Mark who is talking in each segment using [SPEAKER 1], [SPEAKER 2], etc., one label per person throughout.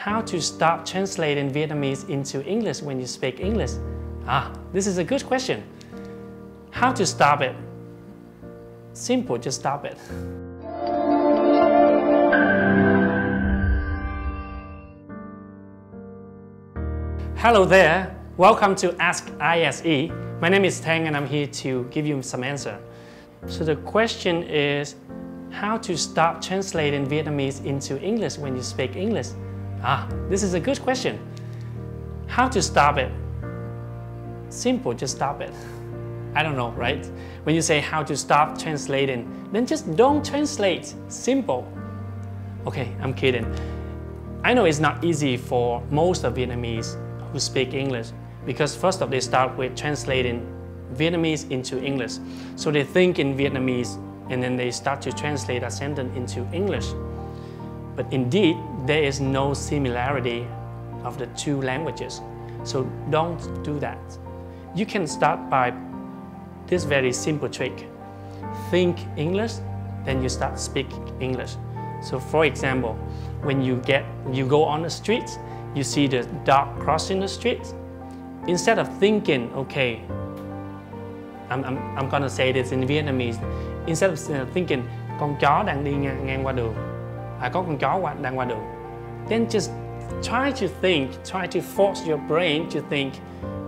[SPEAKER 1] How to stop translating Vietnamese into English when you speak English? This is a good question. How to stop it? Simple, just stop it. Hello there, welcome to Ask ISE. My name is Thang and I'm here to give you some answer. So the question is, how to stop translating Vietnamese into English when you speak English? This is a good question. How to stop it? Simple, just stop it. I don't know, right? When you say how to stop translating, then just don't translate. Simple. Okay, I'm kidding. I know it's not easy for most of Vietnamese who speak English because first of all, they start with translating Vietnamese into English. So they think in Vietnamese and then they start to translate a sentence into English. But indeed, there is no similarity of the two languages. So don't do that. You can start by this very simple trick. Think English, then you start speaking English. So for example, when you go on the street, you see the dog crossing the street. Instead of thinking, okay, I'm gonna say this in Vietnamese. Instead of thinking, con chó đang đi ngang qua đường. Có con chó đang qua đường. Then just try to force your brain to think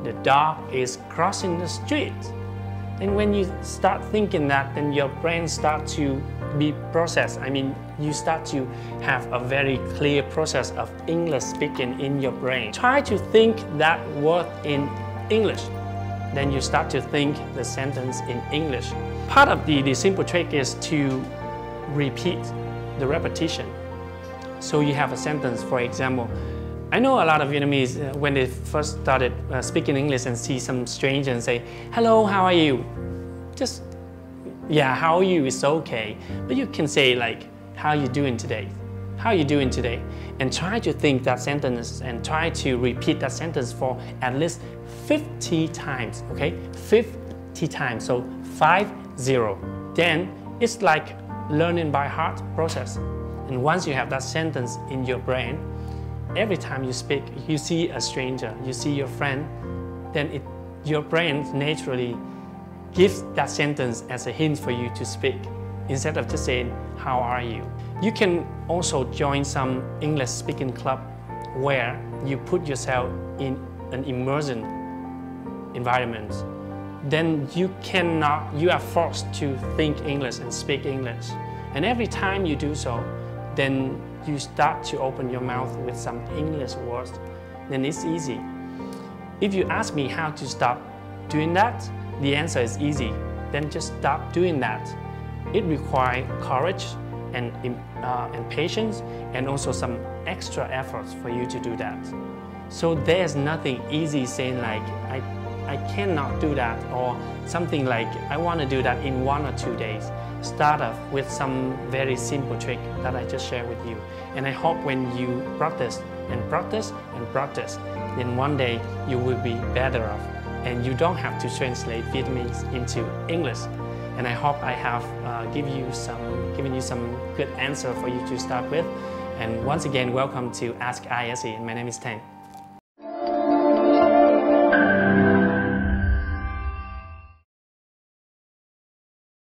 [SPEAKER 1] the dog is crossing the street. And when you start thinking that, then your brain starts to be processed. I mean, you start to have a very clear process of English speaking in your brain. Try to think that word in English. Then you start to think the sentence in English. Part of the simple trick is to repeat the repetition. So you have a sentence, for example. I know a lot of Vietnamese, when they first started speaking English and see some stranger and say, hello, how are you? Just, yeah, how are you is okay. But you can say like, how are you doing today? How are you doing today? And try to think that sentence and try to repeat that sentence for at least 50 times, okay? 50 times, so 50. Then it's like learning by heart process. And once you have that sentence in your brain, every time you speak, you see a stranger, you see your friend, then your brain naturally gives that sentence as a hint for you to speak, instead of just saying, how are you? You can also join some English speaking club where you put yourself in an immersion environment. Then you are forced to think English and speak English. And every time you do so, then you start to open your mouth with some English words. Then it's easy. If you ask me how to stop doing that, the answer is easy. Then just stop doing that. It requires courage and patience and also some extra efforts for you to do that. So there's nothing easy saying like, I cannot do that, or something like, I want to do that in 1 or 2 days. Start off with some very simple trick that I just shared with you. And I hope when you practice and practice and practice, then one day you will be better off. And you don't have to translate Vietnamese into English. And I hope I have given you some good answer for you to start with. And once again, welcome to Ask ISE. My name is Thang.